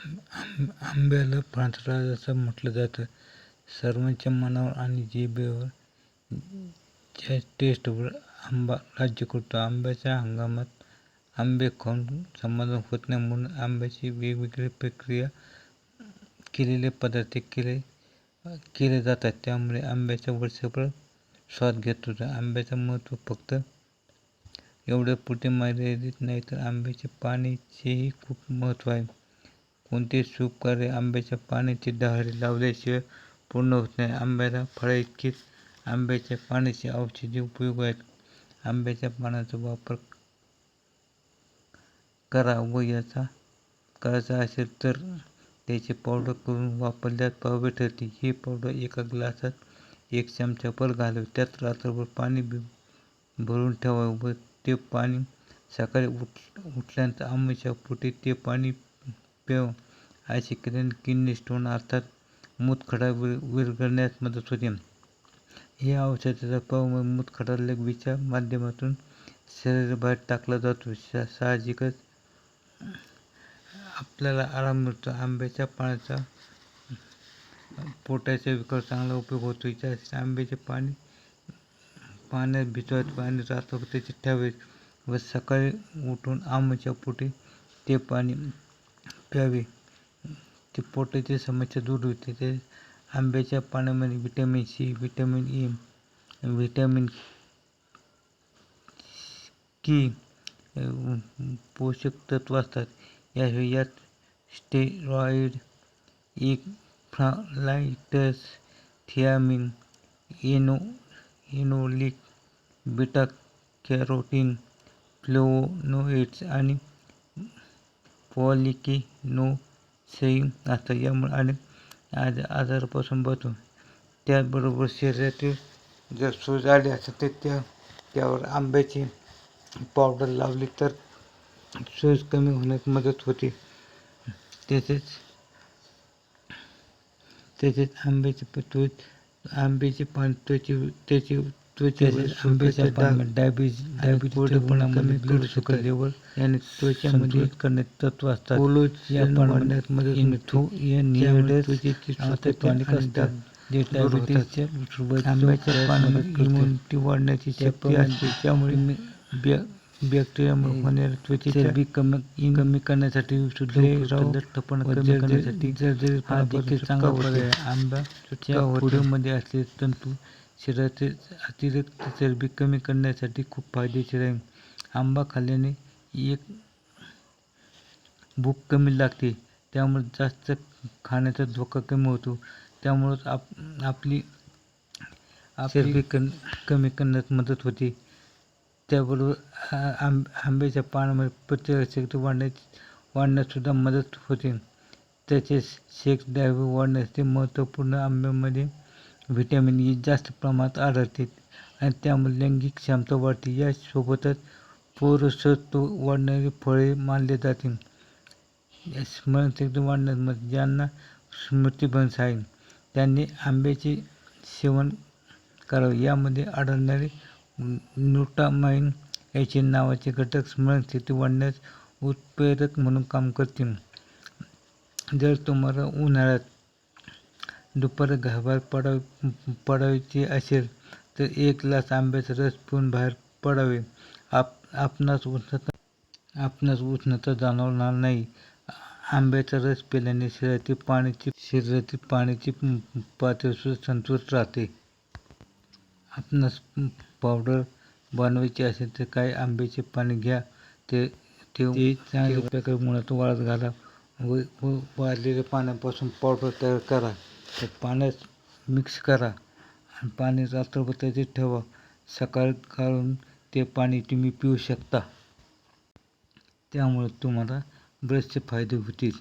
आंब्याला फळांचा राजा असं म्हटलं जातं. सर्वांच्या मनावर आणि जिभेवर च्या टेस्टवर आंबा राज्य करतो. आंब्याच्या हंगामात आंबे खाऊन समाधान होत नाही, म्हणून आंब्याची वेगवेगळी प्रक्रिया केलेले पदार्थ केले जातात. त्यामुळे आंब्याचा वर्षभर स्वाद घेतो. आंब्याचं महत्त्व फक्त एवढ्यापुरते मर्यादित नाही, तर आंब्याच्या पाण्याचेही खूप महत्त्व आहे. कोणतेही शुभ कार्य आंब्याच्या पाण्याची डहाळी लावल्याशिवाय पूर्ण होत नाही. आंब्याला फळाइतकेच आंब्याच्या पाण्याचे औषधी उपयोग आहेत. आंब्याच्या पानाचा वापर करा व याचा करायचा असेल तर त्याची पावडर करून वापरल्यास प्रभावी ठरते. ही पावडर एका ग्लासात 1 चमचाभर घालावी. त्यात रात्रभर पाणी भरून ठेवावे व ते पाणी सकाळी उठल्यानंतर आंबीच्या पोटी ते पाणी प्यावं. असे केल्याने किडनी स्टोन अर्थात मूतखडा विरघळण्यास मदत होते. या औषधाचा प्रभाव मूतखडा लघवीच्या माध्यमातून शरीराबाहेर टाकला जातो. साहजिकच आपल्याला आराम मिळतो. आंब्याच्या पाण्याचा पोटाच्या विकारावर चांगला उपयोग होतो. यासाठी आंब्याचे पाणी पाण्यात भिजवावे आणि रात्रभर त्याचे ठेवावे व सकाळी उठून आंबीच्या पोटी ते पाणी प्यावे. ते पोटाची समस्या दूर होते. ते आंब्याच्या पाण्यामध्ये vitamin C, vitamin E, vitamin की पोषक तत्व असतात. यात स्टेरॉइड, इलेक्ट्रोलाइट्स, थियामीन, इनोलिक, बीटा कॅरोटीन, फ्लेवोनोइड्स आणि पॉलिफिनोल्सही असतात. यामुळे अनेक आजारापासून बचतो. त्याचबरोबर शरीरातील जर सूज आली असेल तर त्यावर आंब्याची पावडर लावली तर सूज कमी होण्यास मदत होते. तसेच आंब्याचे पान त्वचेवर आंब्याच्या पानामध्ये डायबिटीजपणामध्ये ब्लड शुगर लेवल याने त्वचेमध्ये करण्याचे तत्व असतात. कोलेजन वाढण्यास मदत मिळते. त्वचेची टॉनिक असतात. डायबिटीजच्या आंब्याच्या पानामध्ये इम्युनिटी वाढण्याची शक्ती असते. त्यामुळे बॅक्टेरियामुळे होणाऱ्या त्वचेची चरबी कमी करण्यासाठी, लठ्ठपणा कमी करण्यासाठी हा देखील चांगला पर्याय आहे. आंब्याच्या फोडीमध्ये असलेले तंतू शरीरातील अतिरिक्त चरबी कमी करण्यासाठी खूप फायदेशीर आहे. आंबा खाल्ल्याने भूक कमी लागते, त्यामुळे जास्त खाण्याचा धोका कमी होतो. त्यामुळेच आपली चरबी कमी करण्यास मदत होते. त्याबरोबर आंब्याच्या पानामध्ये प्रतिकारशक्ती वाढण्यास सुद्धा मदत होते. तसेच सेक्स ड्राईव्ह वाढण्यासाठी महत्त्वपूर्ण. आंब्यामध्ये व्हिटॅमिन ई जास्त प्रमाणात आढळते आणि त्यामुळे लैंगिक क्षमता वाढते. यासोबतच पौरुषत्व वाढवणारे फळे मानले जाते. स्मरणशक्ती वाढण्यास मदत. ज्यांना स्मृतिभ्रंश आहे त्यांनी आंब्याचे सेवन करावे. यामध्ये आढळणारे ग्लुटामाइन ॲसिड नावाचे घटक स्मरणशक्ती वाढवण्यास उत्प्रेरक म्हणून काम करतील. जर तुम्हाला उन्हाळ्यात दुपारी घराबाहेर पडायचे असेल तर 1 ग्लास आंब्याचा रस पिऊन बाहेर पडावे. आपणास उष्णता जाणवणार नाही. आंब्याचा रस पिल्याने शरीरातील पाण्याची पातळी संतुलित राहते. आपणास पावडर बनवायची असेल तर काही आंब्याचे पाने घ्या. ते चांगल्या प्रकारे उन्हात वाळत घाला व वाळलेल्या पाण्यापासून पावडर तयार करा. ते पाण्यात मिक्स करा आणि पाणी रात्रभर त्याचे ठेवा. सकाळी काढून ते पाणी तुम्ही पिऊ शकता. त्यामुळे तुम्हाला बरेचसे फायदे होतील.